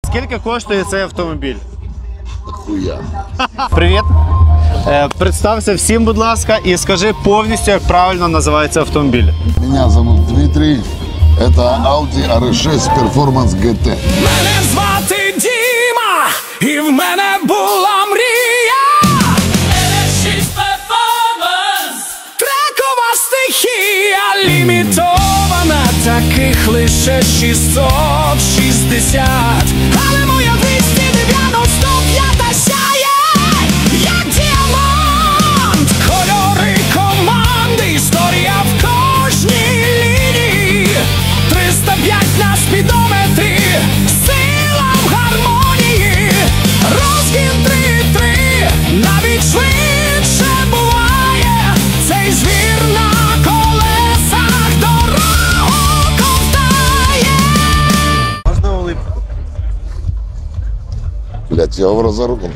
Скільки коштує цей автомобіль? Хуя. Привіт. Представся всім, будь ласка, і скажи повністю, як правильно називається автомобіль. Меня зовут Дмитрий. Это Audi RS6 Performance GT. Мене звати Діма, і в мене була мрія. RS6 Performance. Трекова стихія лімітована, таких лише 660. Але моя 295 сяє, як діамант. Кольори команди, історія в кожній лінії. 305 на спідометрі, сила в гармонії. Розгін 3-3, навіть швидше буває. Цей звір на колесах дорогу ковтає. Можна улипку? Блять, я в разоруком.